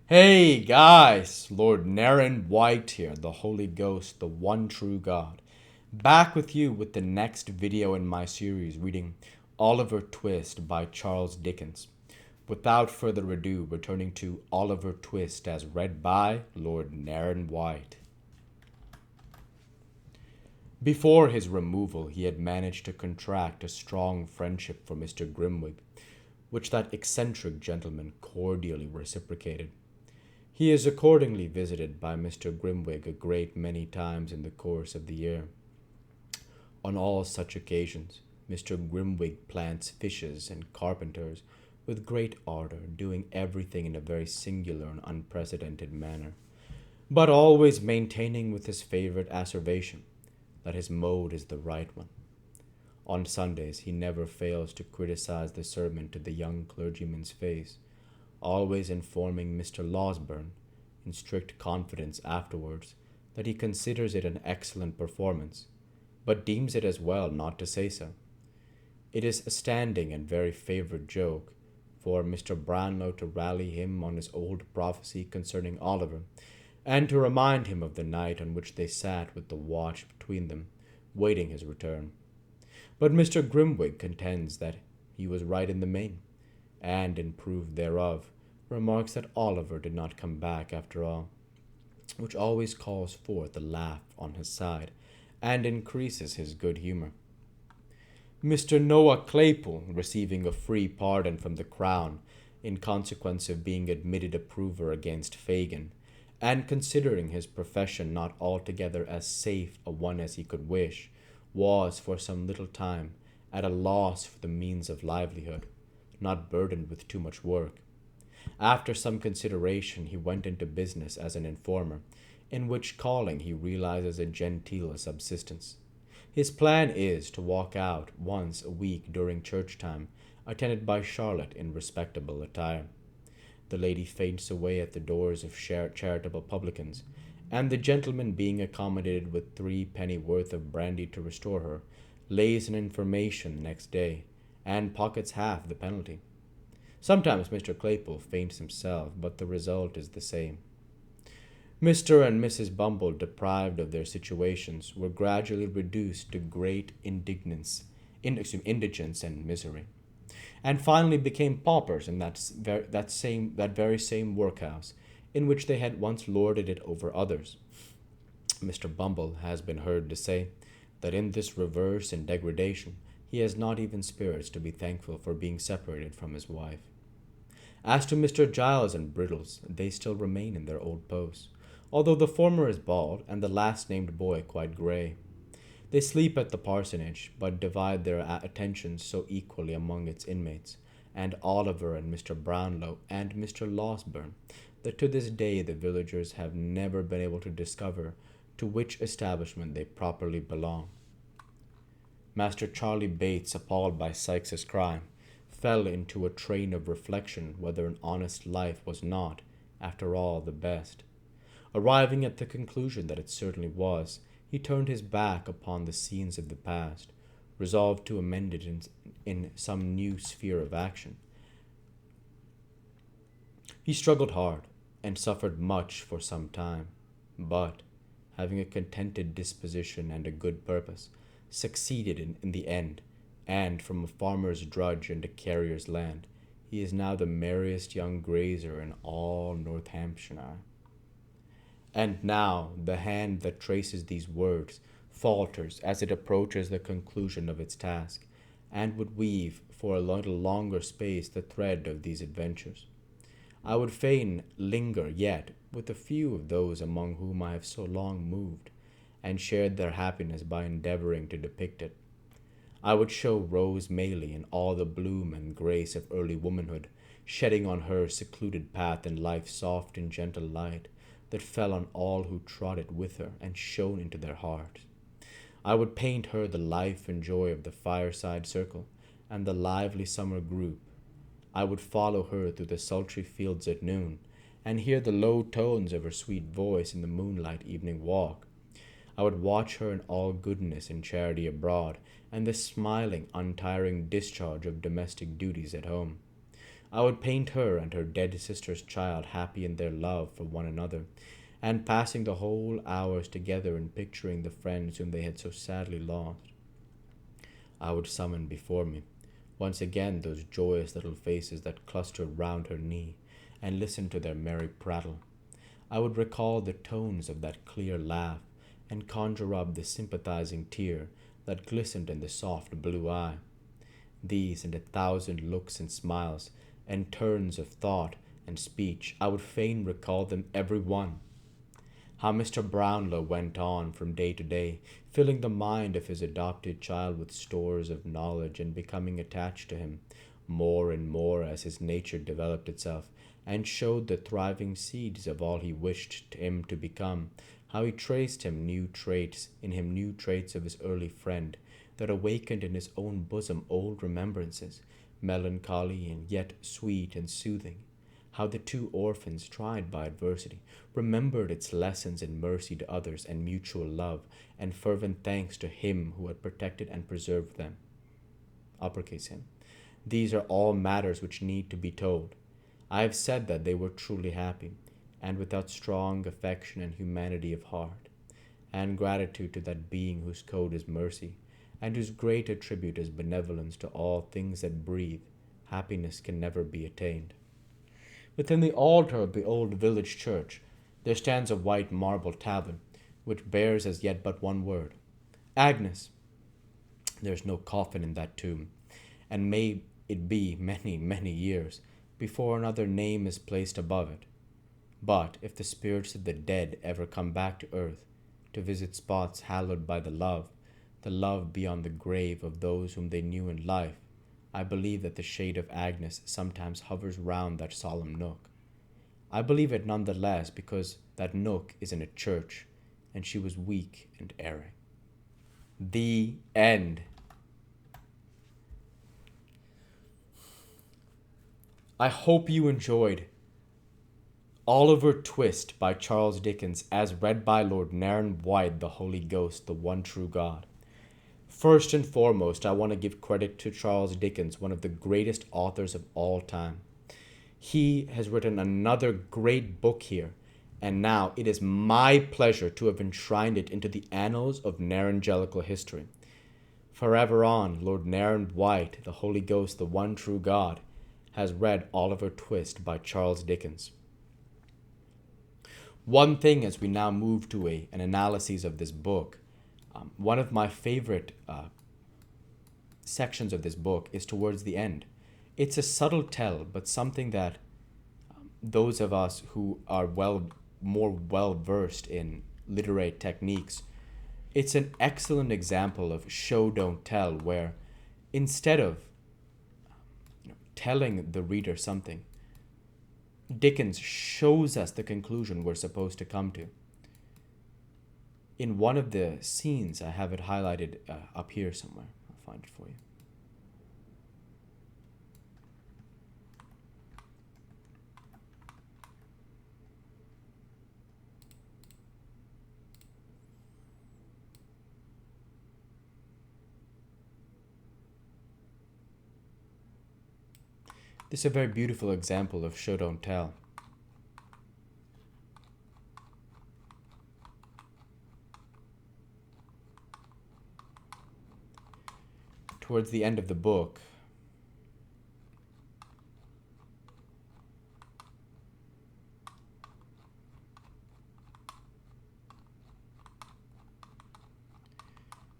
Hey guys, Lord Naren White here, the Holy Ghost, the one true God. Back with you with the next video in my series reading Oliver Twist by Charles Dickens. Without further ado, returning to Oliver Twist as read by Lord Naren White. Before his removal, he had managed to contract a strong friendship for Mr. Grimwig, which that eccentric gentleman cordially reciprocated. He is accordingly visited by Mr. Grimwig a great many times in the course of the year. On all such occasions, Mr. Grimwig plants fishes and carpenters with great ardor, doing everything in a very singular and unprecedented manner, but always maintaining with his favorite asseveration that his mode is the right one. On Sundays, he never fails to criticize the sermon to the young clergyman's face, always informing Mr. Losberne, in strict confidence afterwards, that he considers it an excellent performance, but deems it as well not to say so. It is a standing and very favorite joke for Mr. Brownlow to rally him on his old prophecy concerning Oliver, and to remind him of the night on which they sat with the watch between them, waiting his return. But Mr. Grimwig contends that he was right in the main, and in proof thereof, remarks that Oliver did not come back after all, which always calls forth a laugh on his side, and increases his good humor. Mr. Noah Claypole, receiving a free pardon from the Crown, in consequence of being admitted a prover against Fagin, and considering his profession not altogether as safe a one as he could wish, was for some little time at a loss for the means of livelihood, not burdened with too much work. After some consideration, he went into business as an informer, in which calling he realizes a genteel subsistence. His plan is to walk out once a week during church time, attended by Charlotte in respectable attire. The lady faints away at the doors of charitable publicans, and the gentleman, being accommodated with 3 penny worth of brandy to restore her, lays an information next day, and pockets half the penalty. Sometimes Mr. Claypole faints himself, but the result is the same. Mr. and Mrs. Bumble, deprived of their situations, were gradually reduced to great indigence and misery, and finally became paupers in that very same workhouse in which they had once lorded it over others. Mr. Bumble has been heard to say that in this reverse and degradation he has not even spirits to be thankful for being separated from his wife. As to Mr. Giles and Brittles, they still remain in their old posts, although the former is bald and the last named boy quite grey. They sleep at the parsonage, but divide their attentions so equally among its inmates, and Oliver and Mr. Brownlow and Mr. Losberne, that to this day the villagers have never been able to discover to which establishment they properly belong. Master Charlie Bates, appalled by Sykes's crime, fell into a train of reflection whether an honest life was not, after all, the best. Arriving at the conclusion that it certainly was, he turned his back upon the scenes of the past, resolved to amend it in some new sphere of action. He struggled hard, and suffered much for some time, but, having a contented disposition and a good purpose, succeeded in the end, and from a farmer's drudge and a carrier's land, he is now the merriest young grazer in all Northamptonshire. And now the hand that traces these words falters as it approaches the conclusion of its task, and would weave for a little longer space the thread of these adventures. I would fain linger yet with a few of those among whom I have so long moved, and shared their happiness by endeavoring to depict it. I would show Rose Maylie in all the bloom and grace of early womanhood, shedding on her secluded path in life's soft and gentle light, that fell on all who trod it with her and shone into their hearts. I would paint her the life and joy of the fireside circle and the lively summer group. I would follow her through the sultry fields at noon, and hear the low tones of her sweet voice in the moonlight evening walk. I would watch her in all goodness and charity abroad, and the smiling, untiring discharge of domestic duties at home. I would paint her and her dead sister's child happy in their love for one another, and passing the whole hours together in picturing the friends whom they had so sadly lost. I would summon before me once again those joyous little faces that clustered round her knee, and listen to their merry prattle. I would recall the tones of that clear laugh, and conjure up the sympathizing tear that glistened in the soft blue eye. These and a thousand looks and smiles, and turns of thought and speech, I would fain recall them every one. How Mr. Brownlow went on from day to day, filling the mind of his adopted child with stores of knowledge and becoming attached to him more and more as his nature developed itself and showed the thriving seeds of all he wished him to become. How he traced him new traits of his early friend that awakened in his own bosom old remembrances, melancholy and yet sweet and soothing. How the two orphans, tried by adversity, remembered its lessons in mercy to others and mutual love and fervent thanks to him who had protected and preserved them. Uppercase him. These are all matters which need to be told. I have said that they were truly happy, and without strong affection and humanity of heart, and gratitude to that being whose code is mercy, and whose great attribute is benevolence to all things that breathe, happiness can never be attained. Within the altar of the old village church there stands a white marble tablet, which bears as yet but one word, Agnes. There is no coffin in that tomb, and may it be many, many years before another name is placed above it. But if the spirits of the dead ever come back to earth, to visit spots hallowed by the love beyond the grave of those whom they knew in life, I believe that the shade of Agnes sometimes hovers round that solemn nook. I believe it none the less because that nook is in a church, and she was weak and erring. The end. I hope you enjoyed Oliver Twist by Charles Dickens as read by Lord Naren White, the Holy Ghost, the one true God. First and foremost, I want to give credit to Charles Dickens, one of the greatest authors of all time. He has written another great book here, and now it is my pleasure to have enshrined it into the annals of Narangelical history. Forever on, Lord Naren White, the Holy Ghost, the one true God, has read Oliver Twist by Charles Dickens. One thing as we now move to an analysis of this book, one of my favorite sections of this book is towards the end. It's a subtle tell, but something that those of us who are more well versed in literary techniques, it's an excellent example of show don't tell, where instead of telling the reader something, Dickens shows us the conclusion we're supposed to come to. In one of the scenes, I have it highlighted up here somewhere. I'll find it for you. This is a very beautiful example of show don't tell. Towards the end of the book,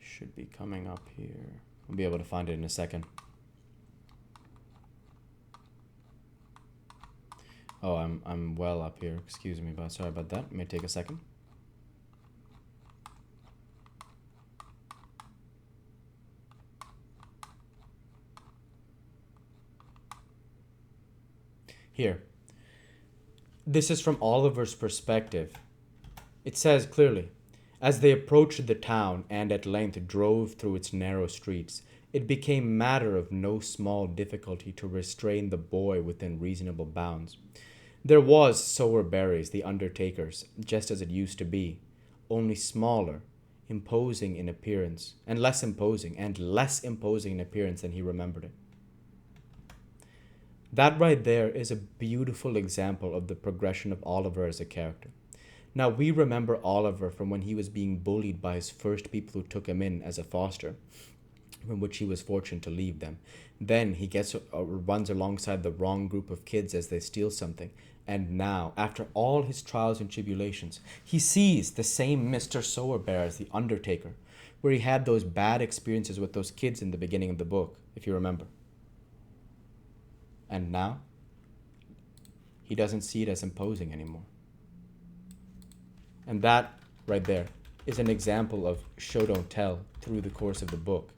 should be coming up here. We'll be able to find it in a second. Oh, I'm well up here. Excuse me, but sorry about that. It may take a second. Here. This is from Oliver's perspective. It says clearly, as they approached the town and at length drove through its narrow streets, it became matter of no small difficulty to restrain the boy within reasonable bounds. There was Sowerberry's, the undertaker's, just as it used to be, only smaller, imposing in appearance, and less imposing in appearance than he remembered it. That right there is a beautiful example of the progression of Oliver as a character. Now, we remember Oliver from when he was being bullied by his first people who took him in as a foster, from which he was fortunate to leave them. Then he runs alongside the wrong group of kids as they steal something. And now, after all his trials and tribulations, he sees the same Mr. Sowerbear as the Undertaker, where he had those bad experiences with those kids in the beginning of the book, if you remember. And now, he doesn't see it as imposing anymore. And that, right there, is an example of show don't tell through the course of the book.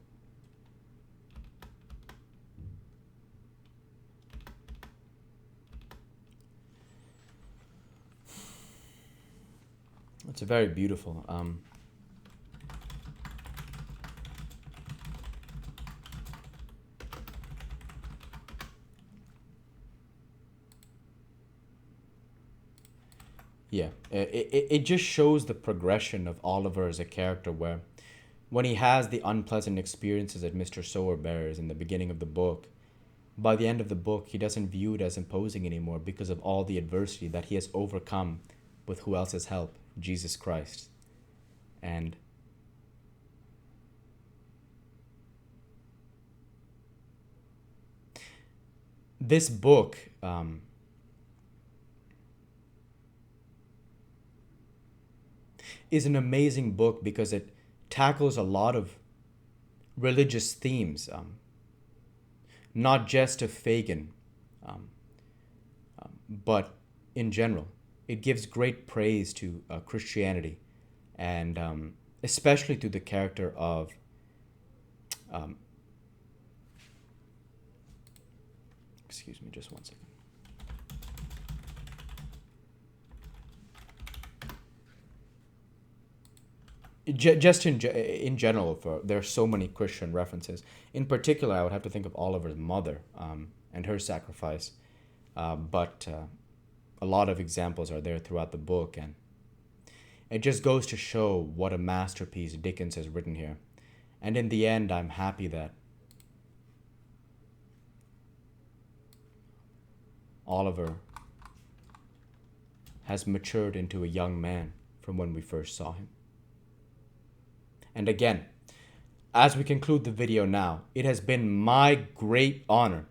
It's a very beautiful. Yeah, it just shows the progression of Oliver as a character where when he has the unpleasant experiences at Mr. Sowerberry's in the beginning of the book, by the end of the book, he doesn't view it as imposing anymore because of all the adversity that he has overcome with who else's help? Jesus Christ. And this book is an amazing book because it tackles a lot of religious themes, not just of Fagin, um, but in general. It gives great praise to Christianity, and especially to the character of. Um, excuse me, just one second. Just in general, there are so many Christian references. In particular, I would have to think of Oliver's mother and her sacrifice, but a lot of examples are there throughout the book, and it just goes to show what a masterpiece Dickens has written here. And in the end, I'm happy that Oliver has matured into a young man from when we first saw him. And again, as we conclude the video now, it has been my great honor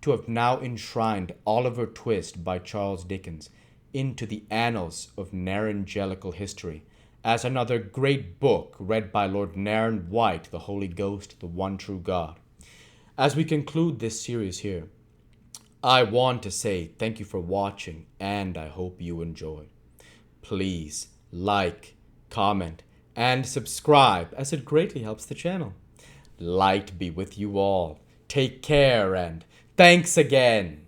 to have now enshrined Oliver Twist by Charles Dickens into the annals of Narangelical history as another great book read by Lord Naren White, the Holy Ghost, the one true God. As we conclude this series here, I want to say thank you for watching, and I hope you enjoyed. Please like, comment, and subscribe, as it greatly helps the channel. Light be with you all. Take care, and thanks again.